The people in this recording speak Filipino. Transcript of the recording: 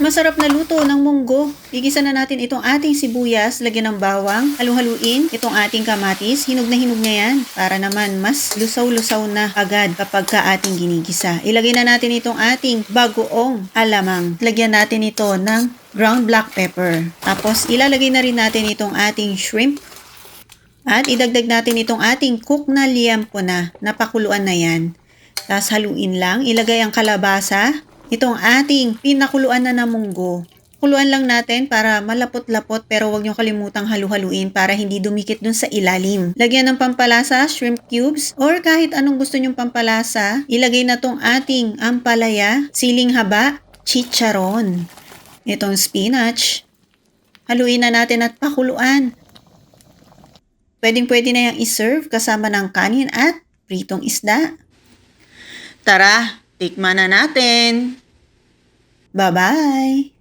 Masarap na luto ng munggo. Igisa na natin itong ating sibuyas, lagyan ng bawang, halu-haluin itong ating kamatis. Hinog na yan para naman mas lusaw-lusaw na agad kapag ka ating ginigisa. Ilagay na natin itong ating bagoong alamang. Lagyan natin ito ng ground black pepper. Tapos ilalagay na rin natin itong ating shrimp. At idagdag natin itong ating cook na liampo na napakuluan na yan. Tapos haluin lang. Ilagay ang kalabasa. Itong ating pinakuluan na munggo. Kuluan lang natin para malapot-lapot pero huwag nyo kalimutang halu-haluin para hindi dumikit dun sa ilalim. Lagyan ng pampalasa, shrimp cubes, or kahit anong gusto nyong pampalasa. Ilagay na tong ating ampalaya, siling haba, chicharon. Itong spinach. Haluin na natin at pakuluan. Pwedeng-pwede na yung iserve kasama ng kanin at pritong isda. Tara, tikman na natin. Bye-bye!